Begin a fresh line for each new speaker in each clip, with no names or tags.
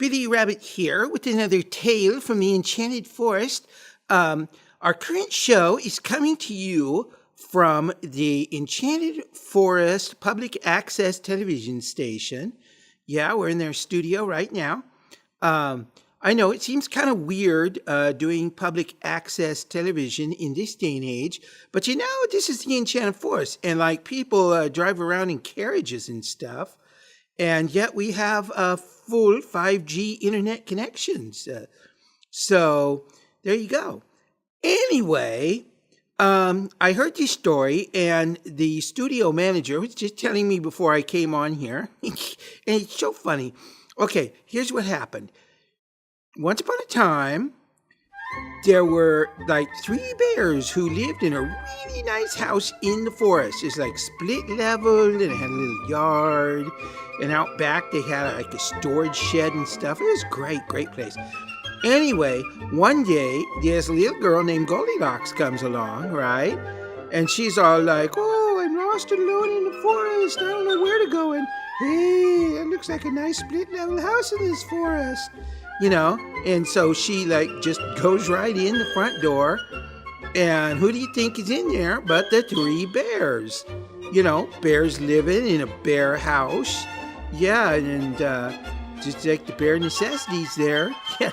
Billy Rabbit here with another tale from the Enchanted Forest. Our current show is coming to you from the Enchanted Forest Public Access Television Station. Yeah, we're in their studio right now. I know it seems kind of weird doing public access television in this day and age, but you know, this is the Enchanted Forest, and like people drive around in carriages and stuff. And yet we have full 5G internet connections. So there you go. Anyway, I heard this story, and the studio manager was just telling me before I came on here. And it's so funny. Okay, here's what happened. Once upon a time, there were like 3 bears who lived in a really nice house in the forest. It's like split level, and it had a little yard. And out back, they had like a storage shed and stuff. It was great, great place. Anyway, one day, there's a little girl named Goldilocks comes along, right? And she's all like, oh, I'm lost and alone in the forest. I don't know where to go. And hey, it looks like a nice split level house in this forest. You know, and so she like just goes right in the front door, and who do you think is in there but the 3 bears? You know, bears living in a bear house. Yeah, and just like the bare necessities there. Yeah.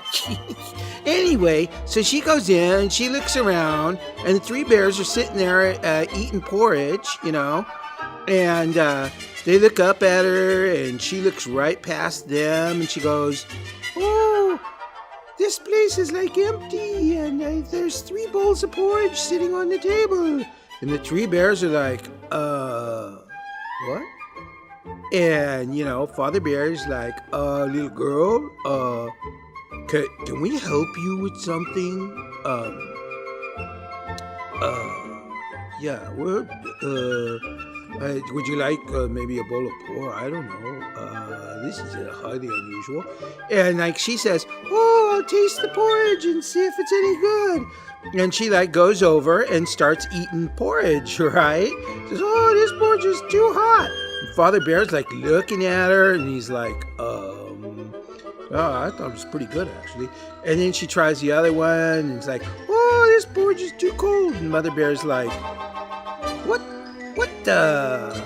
Anyway, so she goes in, she looks around, and the 3 bears are sitting there eating porridge, you know, and they look up at her, and she looks right past them, and she goes, oh, this place is like empty, and there's 3 bowls of porridge sitting on the table. And the 3 bears are like, what? And, you know, Father Bear is like, little girl, can we help you with something? Yeah, would you like maybe a bowl of porridge? I don't know. This is highly unusual. And like she says, oh, I'll taste the porridge and see if it's any good. And she like goes over and starts eating porridge, right? Says, oh, this porridge is too hot. And Father Bear's like looking at her, and he's like, oh, I thought it was pretty good actually. And then she tries the other one, and it's like, oh, this porridge is too cold. And Mother Bear's like, what the?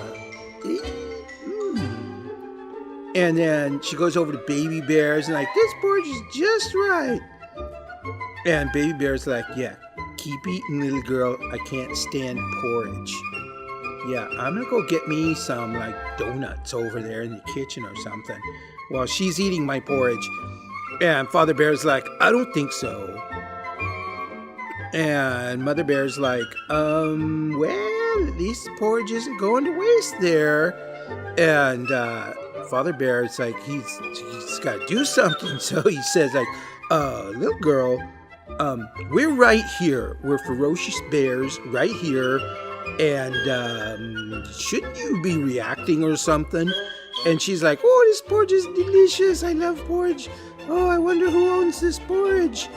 And then she goes over to Baby Bear's and like, this porridge is just right. And Baby Bear's like, yeah, keep eating, little girl. I can't stand porridge. Yeah, I'm gonna go get me some like donuts over there in the kitchen or something while she's eating my porridge. And Father Bear's like, I don't think so. And Mother Bear's like, well, at least the porridge isn't going to waste there. And Father Bear's like, he's got to do something. So he says like, little girl, we're right here. We're ferocious bears right here. And shouldn't you be reacting or something? And she's like, oh, this porridge is delicious. I love porridge. Oh, I wonder who owns this porridge.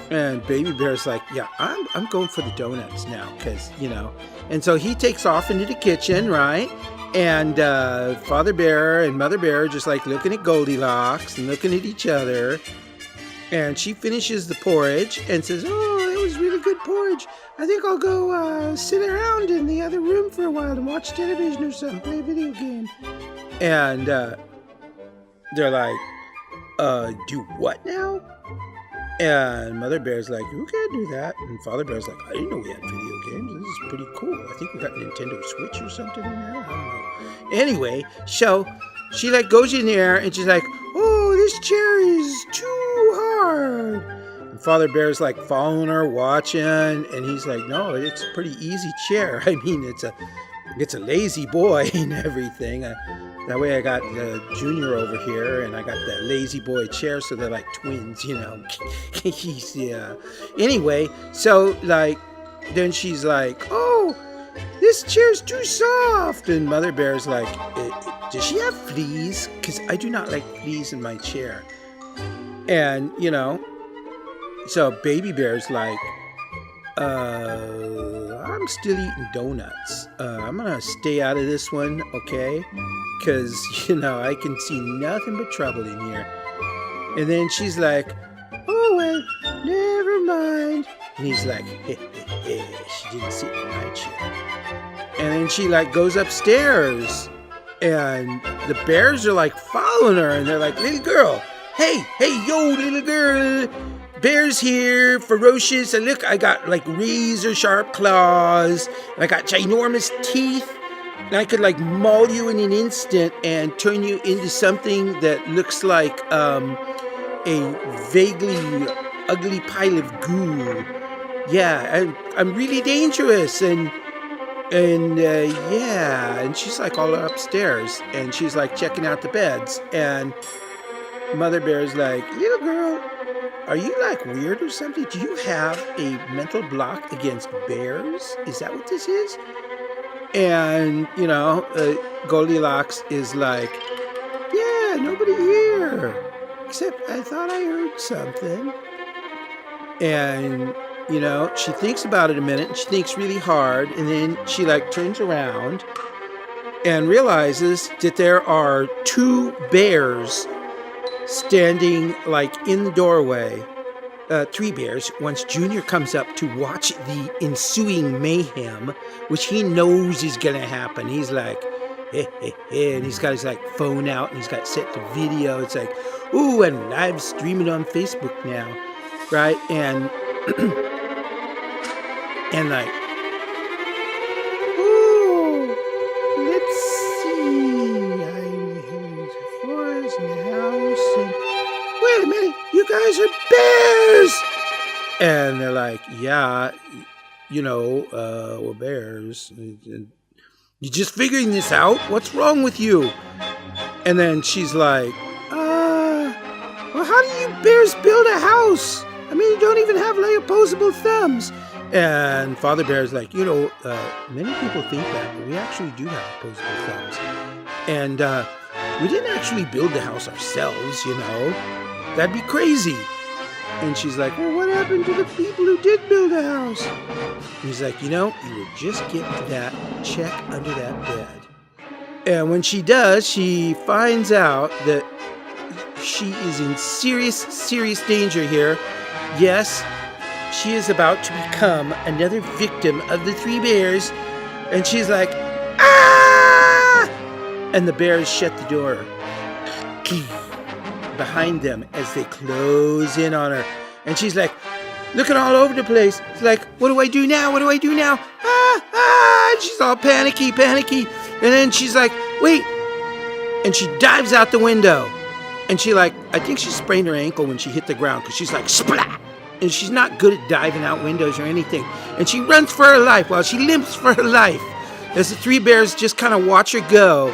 And Baby Bear's like, yeah, I'm going for the donuts now, because, you know. And so he takes off into the kitchen, right? And Father Bear and Mother Bear are just like looking at Goldilocks and looking at each other. And she finishes the porridge and says, oh, that was really good porridge. I think I'll go sit around in the other room for a while and watch television or something, play a video game. And they're like, do what now? And Mother Bear's like, you can't do that. And Father Bear's like, I didn't know we had video games. This is pretty cool. I think we got Nintendo Switch or something in there. I don't know. Anyway, so she like goes in there and she's like, oh, this chair is too hard. And Father Bear's like following her, watching, and he's like, no, it's a pretty easy chair. I mean, it's a lazy boy and everything. That way I got Junior over here, and I got the lazy boy chair, so they're like twins, you know. Yeah. Anyway, so like, then she's like, oh, this chair's too soft. And Mother Bear's like, does she have fleas? Because I do not like fleas in my chair. And, you know, so Baby Bear's like, I'm still eating donuts. I'm gonna stay out of this one, okay? Because, you know, I can see nothing but trouble in here. And then she's like, oh, well, never mind. And he's like, she didn't sit in my chair. And then she like goes upstairs, and the bears are like following her, and they're like, little girl, hey, yo, little girl, bear's here, ferocious, and look, I got like razor sharp claws, and I got ginormous teeth, and I could like maul you in an instant and turn you into something that looks like a vaguely ugly pile of goo. Yeah, I'm really dangerous, and yeah, and she's like all upstairs, and she's like checking out the beds, and Mother Bear's like, little girl, are you like weird or something? Do you have a mental block against bears? Is that what this is? And, Goldilocks is like, yeah, nobody here, except I thought I heard something. And, she thinks about it a minute, and she thinks really hard, and then she like turns around and realizes that there are two bears standing like in the doorway. Three bears. Once Junior comes up to watch the ensuing mayhem, which he knows is gonna happen, he's like, and he's got his like phone out, and he's got set to video. It's like, ooh, and live streaming on Facebook now, right? And and like, ooh, let's see, I'm here to forest and the house, and wait a minute, you guys are bears! And they're like, yeah, we're bears. You just figuring this out? What's wrong with you? And then she's like, well, how do you bears build a house? I mean, you don't even have like opposable thumbs. And Father Bear's like, many people think that, but we actually do have opposable thumbs. And we didn't actually build the house ourselves, That'd be crazy. And she's like, well, what happened to the people who did build a house? And he's like, you were just getting to that. Check under that bed. And when she does, she finds out that she is in serious, serious danger here. Yes, she is about to become another victim of the three bears. And she's like, ah! And the bears shut the door behind them as they close in on her. And she's like, looking all over the place. It's like, what do I do now? What do I do now? Ah! And she's all panicky. And then she's like, wait. And she dives out the window. And she I think she sprained her ankle when she hit the ground, because she's like, splat! And she's not good at diving out windows or anything. And she runs for her life while she limps for her life as the three bears just kind of watch her go.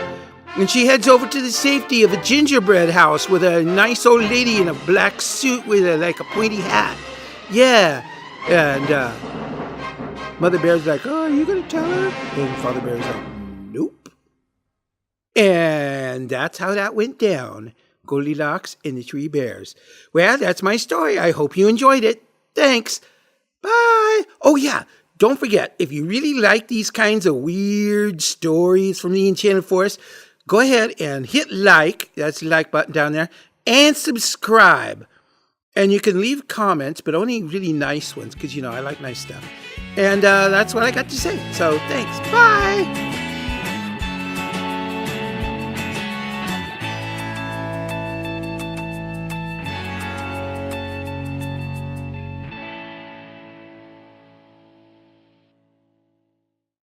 And she heads over to the safety of a gingerbread house with a nice old lady in a black suit with a pointy hat. Yeah. And Mother Bear's like, oh, are you going to tell her? And Father Bear's like, nope. And that's how that went down. Goldilocks and the three bears. Well, that's my story. I hope you enjoyed it. Thanks. Bye. Oh, yeah. Don't forget, if you really like these kinds of weird stories from the Enchanted Forest, go ahead and hit like. That's the like button down there. And subscribe. And you can leave comments, but only really nice ones, because, I like nice stuff. And that's what I got to say. So, thanks. Bye.